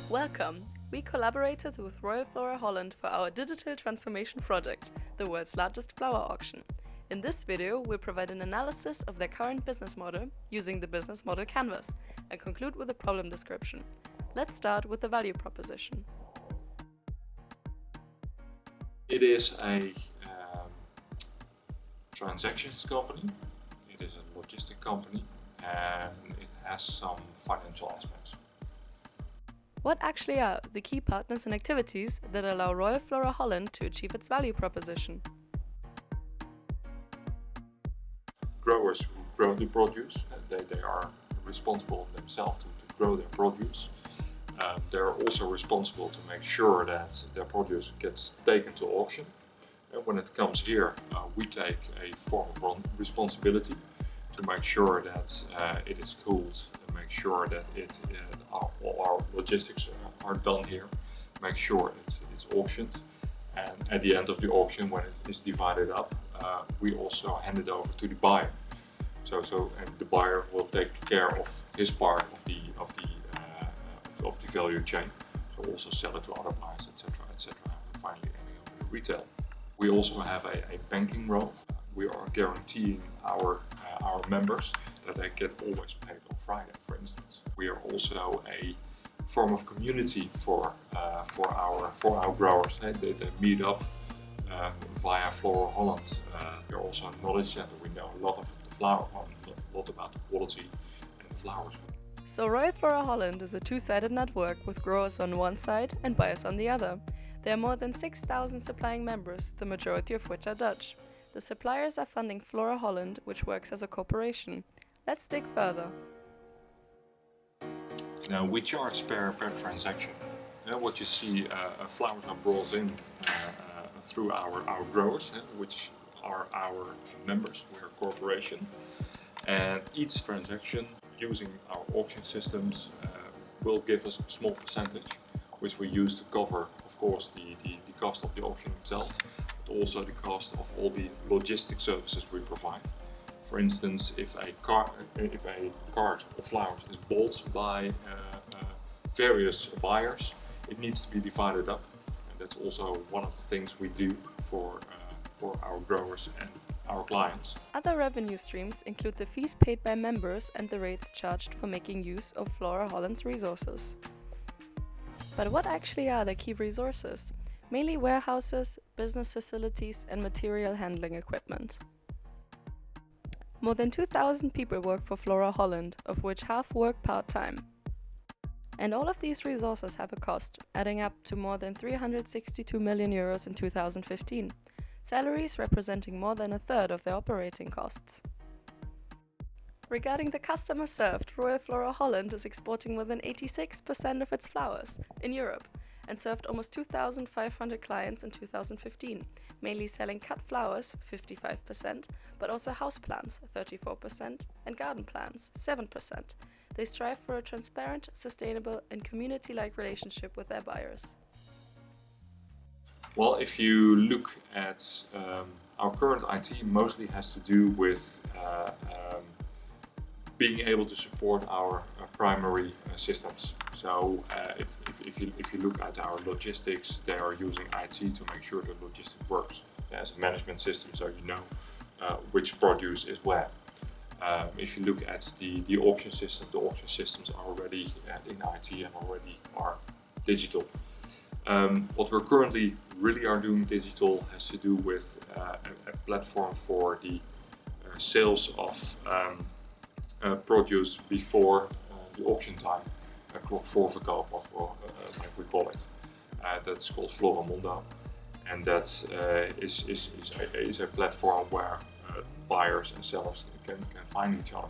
Welcome! We collaborated with Royal FloraHolland for our digital transformation project, the world's largest flower auction. In this video, we'll provide an analysis of their current business model using the business model canvas and conclude with a problem description. Let's start with the value proposition. It is a transactions company, it is a logistic company, and it has some financial aspects. What actually are the key partners and activities that allow Royal FloraHolland to achieve its value proposition? Growers who grow the produce, they are responsible themselves to grow their produce. They're also responsible to make sure that their produce gets taken to auction. And when it comes here, we take a form of responsibility to make sure that it is cooled, and make sure that all our logistics are done here, make sure it's auctioned, and at the end of the auction, when it is divided up, we also hand it over to the buyer. And the buyer will take care of his part of the value chain, so also sell it to other buyers, etc., and finally ending up with retail. We also have a banking role. We are guaranteeing our members that they get always paid on Friday, for instance. We are also a form of community for our growers. They meet up via FloraHolland. We're also a knowledge center. We know a lot of the flower, a lot about the quality and the flowers. So Royal FloraHolland is a two-sided network with growers on one side and buyers on the other. There are more than 6,000 supplying members, the majority of which are Dutch. The suppliers are funding FloraHolland, which works as a corporation. Let's dig further. Now we charge per transaction. What you see, flowers are brought in through our growers, which are our members. We're a corporation, and each transaction using our auction systems will give us a small percentage, which we use to cover, of course, the cost of the auction itself, but also the cost of all the logistic services we provide. For instance, if a cart of flowers is bought by various buyers, it needs to be divided up, and that's also one of the things we do for our growers and our clients. Other revenue streams include the fees paid by members and the rates charged for making use of FloraHolland's resources. But what actually are the key resources? Mainly warehouses, business facilities, and material handling equipment. More than 2,000 people work for FloraHolland, of which half work part-time. And all of these resources have a cost, adding up to more than 362 million euros in 2015. Salaries representing more than a third of their operating costs. Regarding the customers served, Royal FloraHolland is exporting more than 86% of its flowers in Europe and served almost 2,500 clients in 2015, mainly selling cut flowers, 55%, but also houseplants, 34%, and garden plants, 7%. They strive for a transparent, sustainable, and community-like relationship with their buyers. Well, if you look at our current IT, mostly has to do with being able to support our primary systems. So if you look at our logistics, they are using IT to make sure the logistics works as a management system, so you know which produce is where. If you look at the auction system, the auction systems are already in IT and already are digital. What we're currently really are doing digital has to do with a platform for the sales of produce before the auction time, klok voorverkoop, like we call it. That's called FloraMondo, and that is a platform where buyers and sellers can find each other.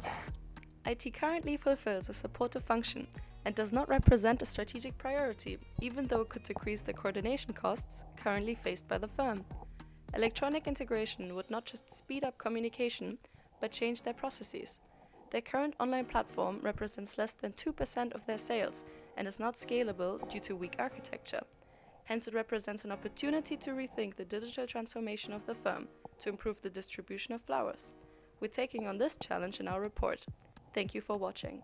IT currently fulfills a supportive function and does not represent a strategic priority, even though it could decrease the coordination costs currently faced by the firm. Electronic integration would not just speed up communication, but change their processes. Their current online platform represents less than 2% of their sales and is not scalable due to weak architecture. Hence, it represents an opportunity to rethink the digital transformation of the firm to improve the distribution of flowers. We're taking on this challenge in our report. Thank you for watching.